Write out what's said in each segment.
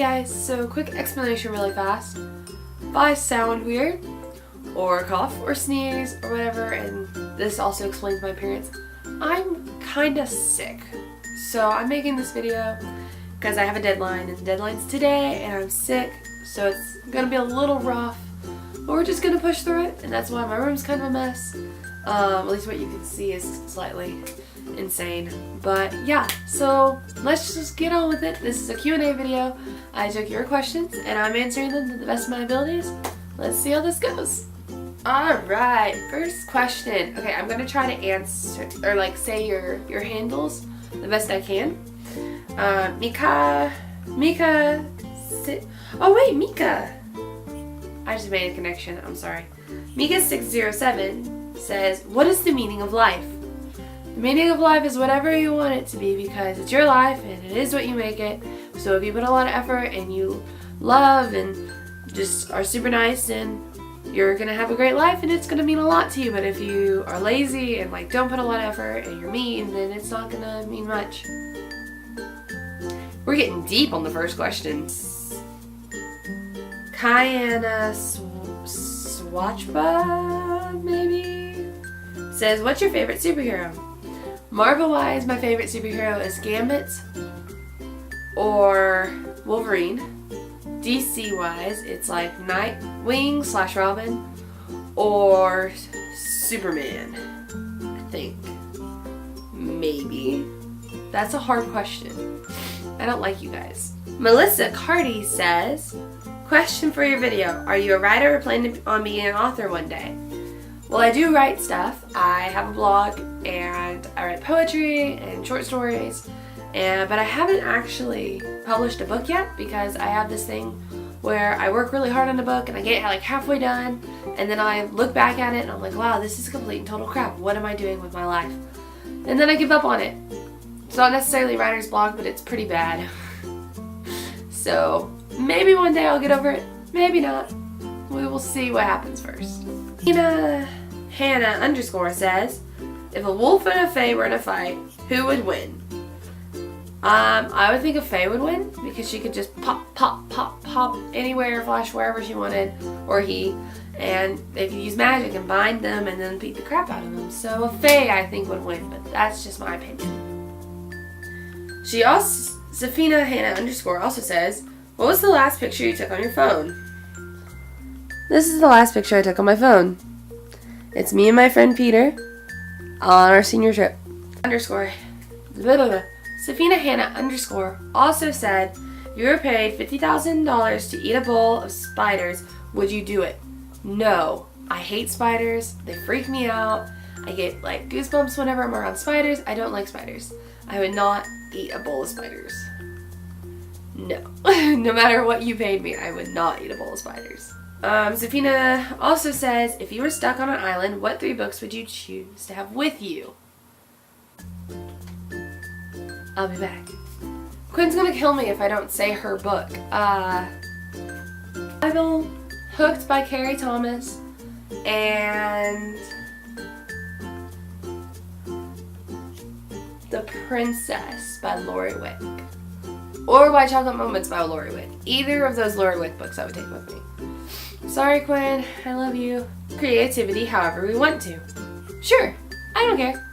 Guys, so quick explanation really fast. If I sound weird, or cough, or sneeze, or whatever, and this also explains my appearance, I'm kinda sick. So I'm making this video because I have a deadline, and the deadline's today, and I'm sick, so it's gonna be a little rough, but we're just gonna push through it, and that's why my room's kind of a mess. At least what you can see is slightly insane. But yeah, so let's just get on with it. This is a Q&A video. I took your questions and I'm answering them to the best of my abilities. Let's see how this goes. Alright, first question. Okay, I'm gonna try to answer, or like say your handles the best I can. Mika, oh wait, Mika. I just made a connection, I'm sorry. Mika607 says, what is the meaning of life? The meaning of life is whatever you want it to be because it's your life and it is what you make it. So if you put a lot of effort and you love and just are super nice, then you're gonna have a great life and it's gonna mean a lot to you. But if you are lazy and like don't put a lot of effort and you're mean, then it's not gonna mean much. We're getting deep on the first question. Kayana Swatchba, maybe? Says, what's your favorite superhero? Marvel-wise, my favorite superhero is Gambit or Wolverine. DC-wise, it's like Nightwing / Robin or Superman, I think. Maybe. That's a hard question. I don't like you guys. Melissa Carty says, question for your video. Are you a writer or planning on being an author one day? Well, I do write stuff. I have a blog and I write poetry and short stories, but I haven't actually published a book yet because I have this thing where I work really hard on a book and I get like halfway done and then I look back at it and I'm like, wow, this is complete and total crap. What am I doing with my life? And then I give up on it. It's not necessarily writer's block, but it's pretty bad. So maybe one day I'll get over it. Maybe not. We will see what happens first. Hannah _ says, if a wolf and a fae were in a fight, who would win? I would think a fae would win because she could just pop anywhere, flash wherever she wanted, or he, and they could use magic and bind them and then beat the crap out of them. So a fae I think would win, but that's just my opinion. She also, Safina Hannah _ also says, what was the last picture you took on your phone? This is the last picture I took on my phone. It's me and my friend Peter on our senior trip. Safina Hannah _ also said, you were paid $50,000 to eat a bowl of spiders. Would you do it? No. I hate spiders. They freak me out. I get like goosebumps whenever I'm around spiders. I don't like spiders. I would not eat a bowl of spiders. No. No matter what you paid me, I would not eat a bowl of spiders. Zafina also says, if you were stuck on an island, what 3 books would you choose to have with you? I'll be back. Quinn's gonna kill me if I don't say her book. Bible, Hooked by Carrie Thomas, and The Princess by Lori Wick. Or White Chocolate Moments by Lori Wick. Either of those Lori Wick books I would take with me. Sorry, Quinn. I love you. Creativity however we want to. Sure. I don't care.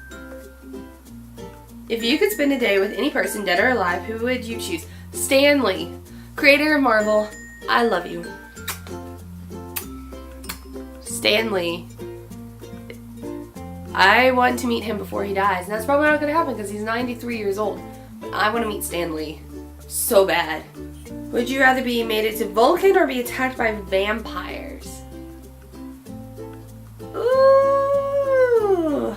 If you could spend a day with any person, dead or alive, who would you choose? Stan Lee, creator of Marvel. I love you. Stan Lee. I want to meet him before he dies, and that's probably not going to happen because he's 93 years old. But I want to meet Stan Lee. So bad. Would you rather be mated to Vulcan or be attacked by vampires? Ooh.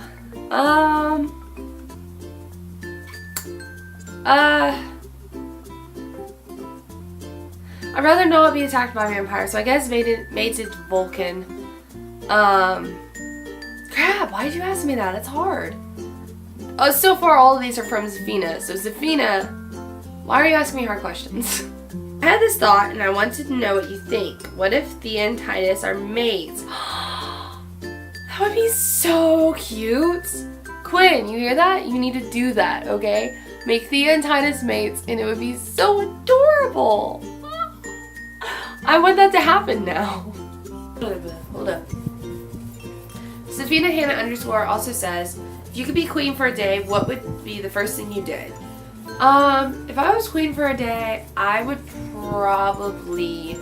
I'd rather not be attacked by vampires, so I guess mated to Vulcan. Crap, why did you ask me that? It's hard. So far all of these are from Zafina. So Zafina, why are you asking me hard questions? I had this thought and I wanted to know what you think. What if Thea and Titus are mates? That would be so cute. Quinn, you hear that? You need to do that, okay? Make Thea and Titus mates and it would be so adorable. I want that to happen now. Hold up. Safina Hannah _ also says, if you could be queen for a day, what would be the first thing you did? If I was queen for a day, I would probably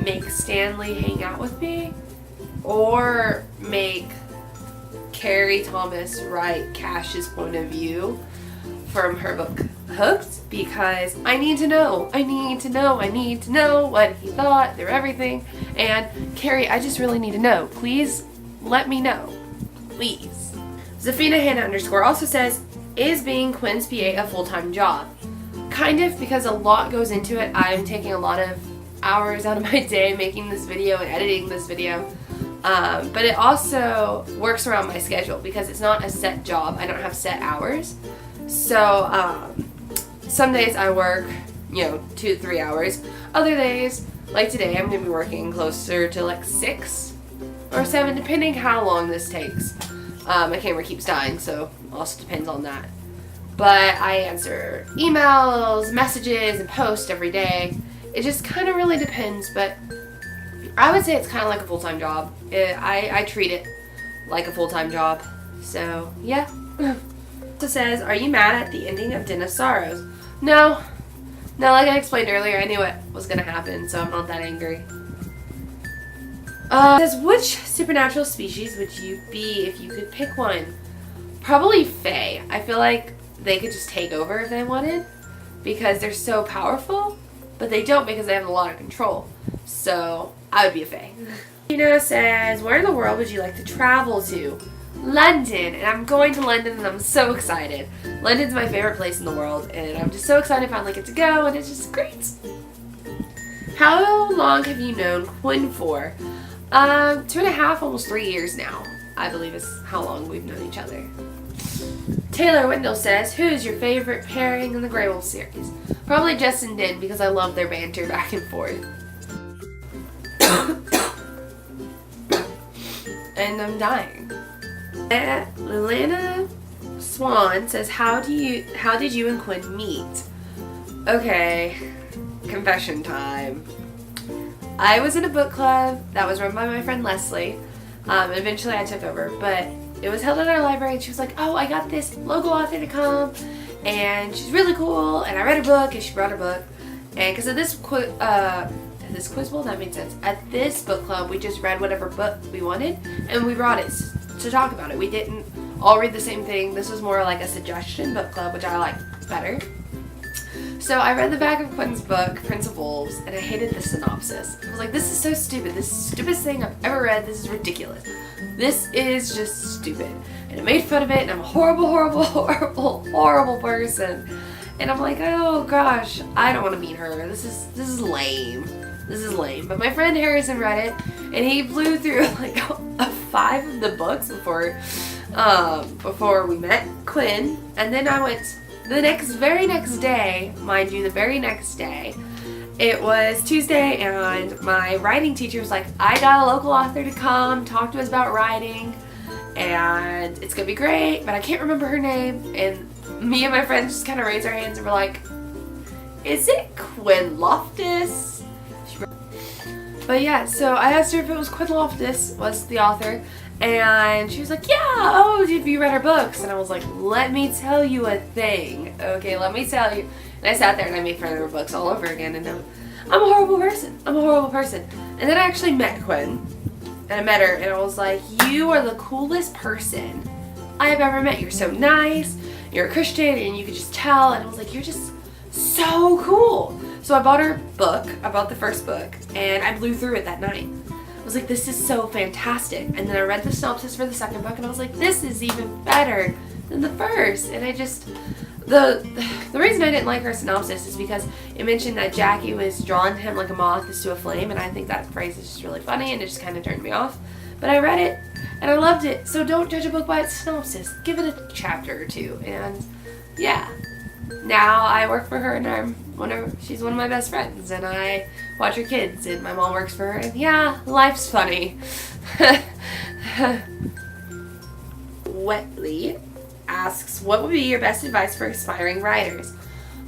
make Stanley hang out with me, or make Carrie Thomas write Cash's point of view from her book Hooked, because I need to know what he thought through everything. And Carrie, I just really need to know. Please let me know. Please. Zafina Hannah _ also says, is being Quinn's PA a full-time job? Kind of, because a lot goes into it. I'm taking a lot of hours out of my day making this video and editing this video. But it also works around my schedule because it's not a set job. I don't have set hours. So some days I work, 2 to 3 hours. Other days, like today, I'm going to be working closer to like 6 or 7, depending how long this takes. My camera keeps dying, so it also depends on that. But I answer emails, messages, and post every day. It just kind of really depends, but I would say it's kind of like a full-time job. I treat it like a full-time job. So, yeah. It says, are you mad at the ending of Den of Sorrows? No. No, like I explained earlier, I knew it was going to happen, so I'm not that angry. It says, which supernatural species would you be if you could pick one? Probably Fae. I feel like they could just take over if they wanted, because they're so powerful, but they don't because they have a lot of control. So, I would be a Fae. Tina says, where in the world would you like to travel to? London, and I'm going to London and I'm so excited. London's my favorite place in the world, and I'm just so excited I finally get to go, and it's just great. How long have you known Quinn for? 2.5, almost 3 years now, I believe is how long we've known each other. Taylor Wendell says, who is your favorite pairing in the Grey Wolf series? Probably Jess and Din, because I love their banter back and forth. And I'm dying. Lilana Swan says, how did you and Quinn meet? Okay, confession time. I was in a book club that was run by my friend Leslie, and eventually I took over, but it was held at our library, and she was like, oh, I got this local author to come, and she's really cool, and I read her book, and she brought her book, and because of this quiz bowl, that made sense. At this book club, we just read whatever book we wanted, and we brought it to talk about it. We didn't all read the same thing. This was more like a suggestion book club, which I like better. So I read the back of Quinn's book, Prince of Wolves, and I hated the synopsis. I was like, this is so stupid. This is the stupidest thing I've ever read. This is ridiculous. This is just stupid. And it made fun of it, and I'm a horrible, horrible, horrible, horrible person. And I'm like, oh gosh, I don't want to meet her. This is lame. This is lame. But my friend Harrison read it, and he blew through like 5 of the books before we met Quinn. And then I went the very next day, mind you, the very next day, it was Tuesday, and my writing teacher was like, I got a local author to come talk to us about writing, and it's gonna be great, but I can't remember her name. And me and my friends just kind of raised our hands and were like, is it Quinn Loftus? But yeah, so I asked her if it was Quinn Loftus was the author, and she was like, yeah, oh, have you read her books? And I was like, let me tell you a thing. Okay, let me tell you. And I sat there and I made fun of her books all over again, and I'm a horrible person. I'm a horrible person. And then I actually met Quinn, and I met her, and I was like, you are the coolest person I have ever met. You're so nice, you're a Christian, and you could just tell, and I was like, you're just so cool. So I bought her book, I bought the first book, and I blew through it that night. I was like, this is so fantastic. And then I read the synopsis for the second book, and I was like, this is even better than the first. And I just, the reason I didn't like her synopsis is because it mentioned that Jackie was drawn to him like a moth is to a flame, and I think that phrase is just really funny, and it just kind of turned me off. But I read it, and I loved it. So don't judge a book by its synopsis. Give it a chapter or two, and yeah. Now I work for her, and she's one of my best friends, and I watch her kids, and my mom works for her, and yeah, life's funny. Wetley asks, what would be your best advice for aspiring writers?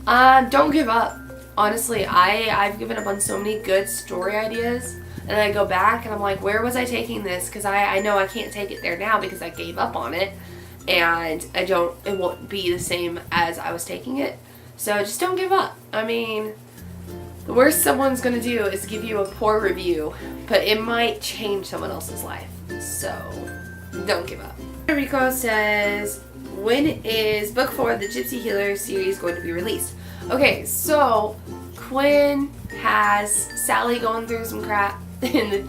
Don't give up. honestly, I've given up on so many good story ideas, and I go back and I'm like, where was I taking this? Because I know I can't take it there now because I gave up on it, and it won't be the same as I was taking it. So just don't give up. I mean, the worst someone's gonna do is give you a poor review, but it might change someone else's life. So don't give up. Rico says, when is book 4 of the Gypsy Healer series going to be released? Okay, so Quinn has Sally going through some crap in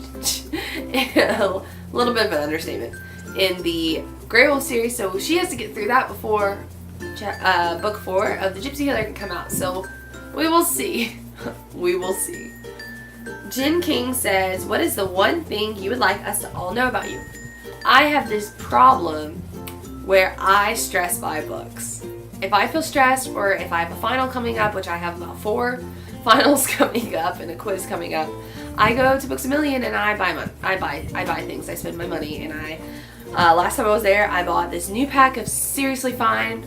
a little bit of an understatement in the Grey Wolf series, so she has to get through that before book 4 of the Gypsy Healer can come out. So we will see. We will see. Jen King says, what is the one thing you would like us to all know about you? I have this problem where I stress by books. If I feel stressed, or if I have a final coming up, which I have about 4 finals coming up and a quiz coming up, I go to Books A Million and I buy things. I spend my money, and last time I was there, I bought this new pack of Seriously Fine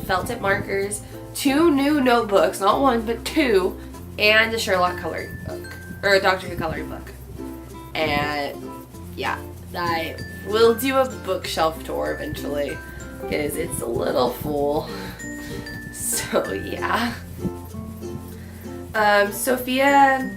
felt tip markers, 2 new notebooks, not 1 but 2, and a Sherlock coloring book, or a Doctor Who coloring book. And yeah, I will do a bookshelf tour eventually because it's a little full. So yeah. Sophia,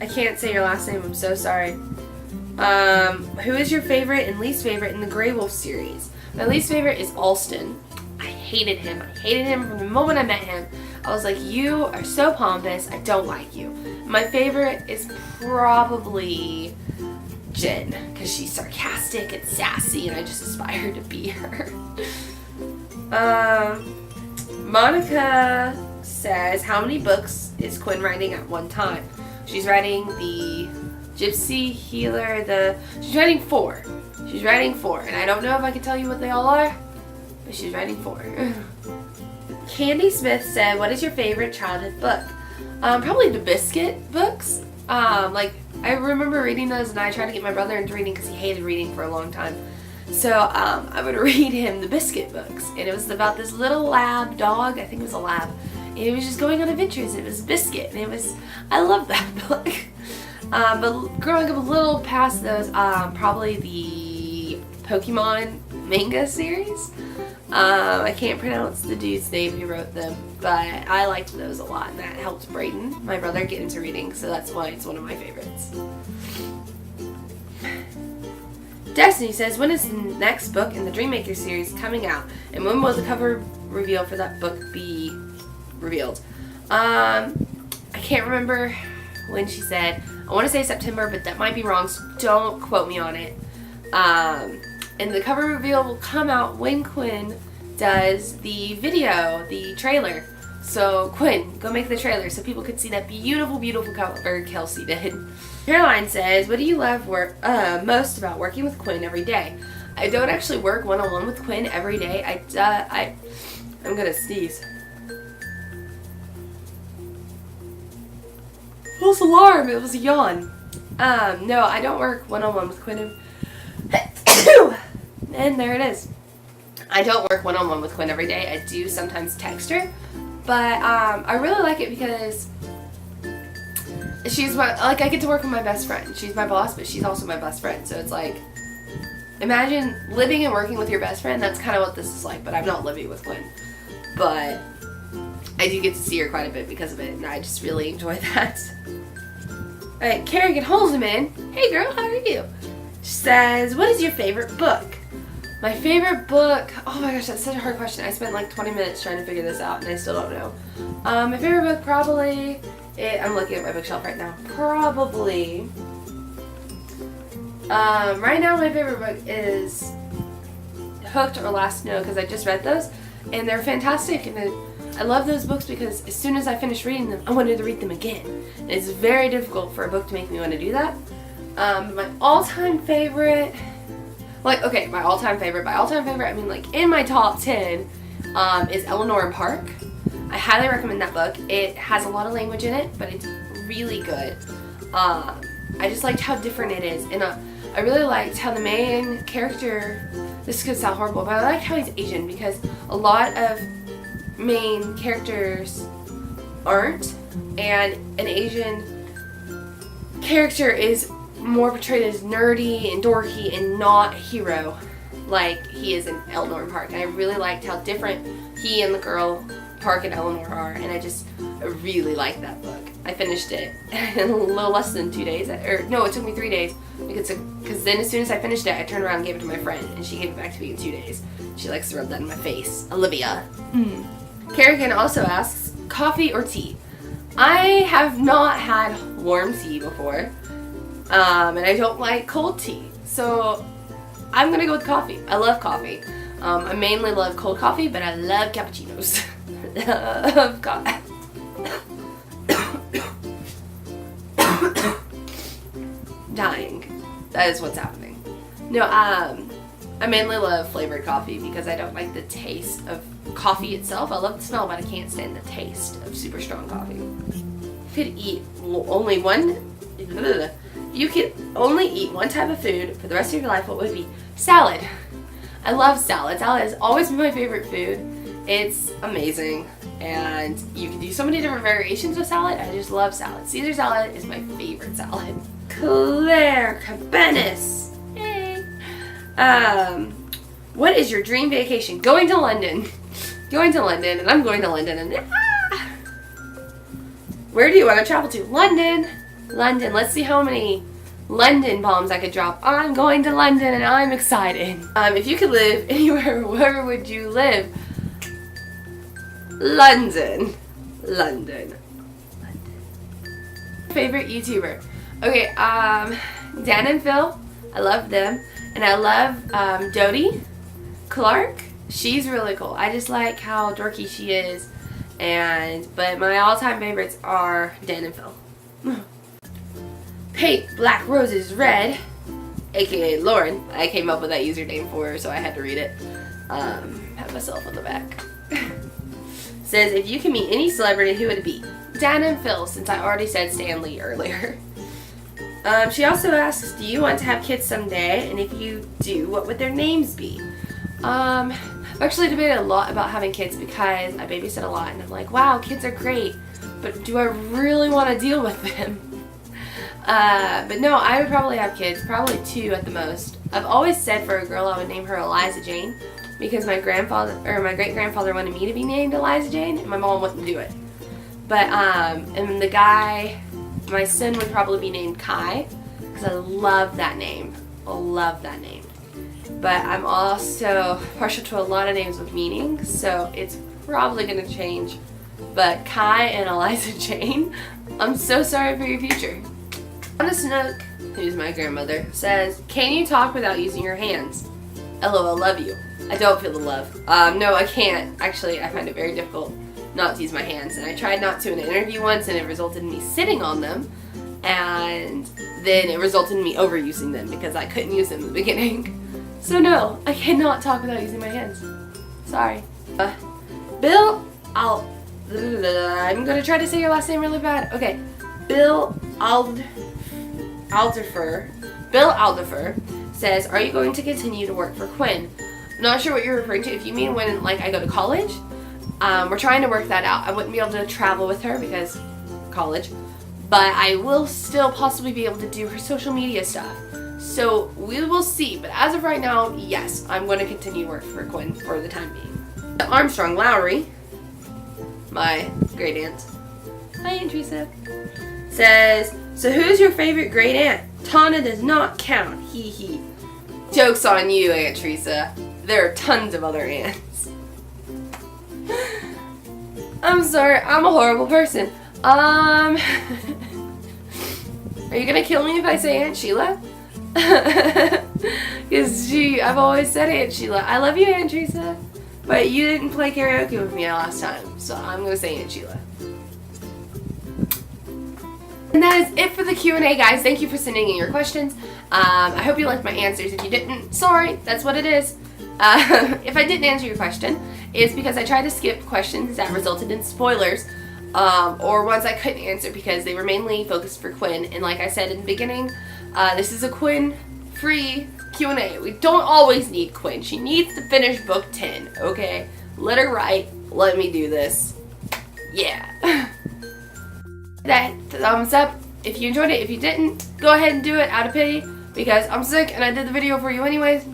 I can't say your last name, I'm so sorry. Who is your favorite and least favorite in the Grey Wolf series? My least favorite is Alston. I hated him. I hated him from the moment I met him. I was like, you are so pompous, I don't like you. My favorite is probably Jen, because she's sarcastic and sassy, and I just aspire to be her. Monica says, how many books is Quinn writing at one time? She's writing the Gypsy Healer, she's writing 4. She's writing 4, and I don't know if I can tell you what they all are, but she's writing 4. Candy Smith said, what is your favorite childhood book? Probably the Biscuit books. Like, I remember reading those, and I tried to get my brother into reading because he hated reading for a long time. So I would read him the Biscuit books, and it was about this little lab dog. I think it was a lab, and it was just going on adventures. It was Biscuit, and I loved that book. But growing up a little past those, probably the Pokemon manga series. I can't pronounce the dude's name who wrote them, but I liked those a lot, and that helped Brayden, my brother, get into reading, so that's why it's one of my favorites. Destiny says, when is the next book in the Dreammaker series coming out, and when will the cover reveal for that book be revealed? I can't remember when she said. I want to say September, but that might be wrong, so don't quote me on it. And the cover reveal will come out when Quinn does the video, the trailer. So Quinn, go make the trailer so people can see that beautiful, beautiful cover Kelsey did. Caroline says, what do you love most about working with Quinn every day? I don't actually work one-on-one with Quinn every day. I'm gonna sneeze. False alarm! It was a yawn. No, I don't work one-on-one with Quinn. And there it is. I don't work one-on-one with Quinn every day. I do sometimes text her, but I really like it because she's I get to work with my best friend. She's my boss, but she's also my best friend. So it's like, imagine living and working with your best friend. That's kind of what this is like, but I'm not living with Quinn. But I do get to see her quite a bit because of it, and I just really enjoy that. Alright, Kerrigan Holzman. Hey girl, how are you? She says, what is your favorite book? My favorite book, oh my gosh, that's such a hard question. I spent like 20 minutes trying to figure this out, and I still don't know. My favorite book probably, I'm looking at my bookshelf right now, probably, right now my favorite book is Hooked or Last Snow, because I just read those, and they're fantastic, and I love those books because as soon as I finish reading them, I wanted to read them again. And it's very difficult for a book to make me want to do that. My all-time favorite, by all-time favorite, I mean like in my top 10 is Eleanor and Park. I highly recommend that book. It has a lot of language in it, but it's really good. I just liked how different it is, and I really liked how the main character, this could sound horrible, but I liked how he's Asian because a lot of main characters aren't. and an Asian character is more portrayed as nerdy and dorky and not a hero like he is in Eleanor and Park. And I really liked how different he and the girl Park and Eleanor are, and I really like that book. I finished it in a little less than 2 days, or no, it took me 3 days, because then as soon as I finished it, I turned around and gave it to my friend, and she gave it back to me in 2 days. She likes to rub that in my face. Olivia. Kerrigan also asks, coffee or tea? I have not had warm tea before, and I don't like cold tea, so I'm gonna go with coffee. I love coffee. I mainly love cold coffee, but I love cappuccinos. Love coffee. Dying. That is what's happening. No, I mainly love flavored coffee because I don't like the taste of coffee itself. I love the smell, but I can't stand the taste of super strong coffee. You could eat only one. You could only eat one type of food for the rest of your life. What would it be? Salad. I love salad. Salad has always been my favorite food. It's amazing, and you can do so many different variations of salad. I just love salad. Caesar salad is my favorite salad. Claire Cabanis. Hey. What is your dream vacation? Going to London. Going to London, and I'm going to London, and where do you want to travel to? London. London. Let's see how many London bombs I could drop. I'm going to London, and I'm excited. If you could live anywhere, where would you live? London. London. Favorite YouTuber? Okay, Dan and Phil. I love them. And I love Dodie Clark. She's really cool. I just like how dorky she is. But my all-time favorites are Dan and Phil. Pink, Black Roses Red, aka Lauren. I came up with that username for her, so I had to read it. Pat myself on the back. Says, if you can meet any celebrity, who would it be? Dan and Phil, since I already said Stan Lee earlier. She also asks, do you want to have kids someday? And if you do, what would their names be? I've actually debated a lot about having kids because I babysit a lot, and I'm like, wow, kids are great, but do I really want to deal with them? But no, I would probably have kids, probably 2 at the most. I've always said for a girl I would name her Eliza Jane because my great-grandfather wanted me to be named Eliza Jane, and my mom wouldn't do it. But, and the guy, my son would probably be named Kai because I love that name. I love that name. But I'm also partial to a lot of names with meaning, so it's probably going to change. But Kai and Eliza Jane, I'm so sorry for your future. Anna Snook, who's my grandmother, says, can you talk without using your hands? LOL, love you. I don't feel the love. No, I can't. Actually, I find it very difficult not to use my hands. And I tried not to in an interview once, and it resulted in me sitting on them. And then it resulted in me overusing them because I couldn't use them in the beginning. So no, I cannot talk without using my hands. Sorry. Bill, I'm going to try to say your last name really bad. Okay. Bill Alderfer says, are you going to continue to work for Quinn? I'm not sure what you're referring to. If you mean when I go to college, we're trying to work that out. I wouldn't be able to travel with her because college, but I will still possibly be able to do her social media stuff. So we will see, but as of right now, yes, I'm going to continue to work for Quinn for the time being. Armstrong Lowry, my great aunt, hi Aunt Teresa, says, so who's your favorite great aunt? Tana does not count, hee hee. Joke's on you, Aunt Teresa. There are tons of other aunts. I'm sorry, I'm a horrible person. Are you gonna kill me if I say Aunt Sheila? Because I've always said Aunt Sheila. I love you, Aunt Teresa, but you didn't play karaoke with me last time, so I'm gonna say Aunt Sheila. And that is it for the Q&A, guys. Thank you for sending in your questions. I hope you liked my answers. If you didn't, sorry, that's what it is. If I didn't answer your question, it's because I tried to skip questions that resulted in spoilers, or ones I couldn't answer because they were mainly focused for Quinn. And like I said in the beginning, this is a Quinn-free Q&A. We don't always need Quinn. She needs to finish book 10, okay? Let her write. Let me do this. Yeah. that thumbs up if you enjoyed it. If you didn't, go ahead and do it out of pity because I'm sick and I did the video for you anyways.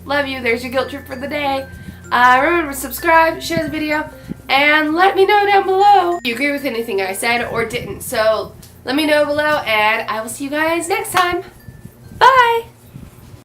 Love you. There's your guilt trip for the day. Remember to subscribe, share the video, and let me know down below if you agree with anything I said or didn't. So let me know below, and I will see you guys next time. Bye!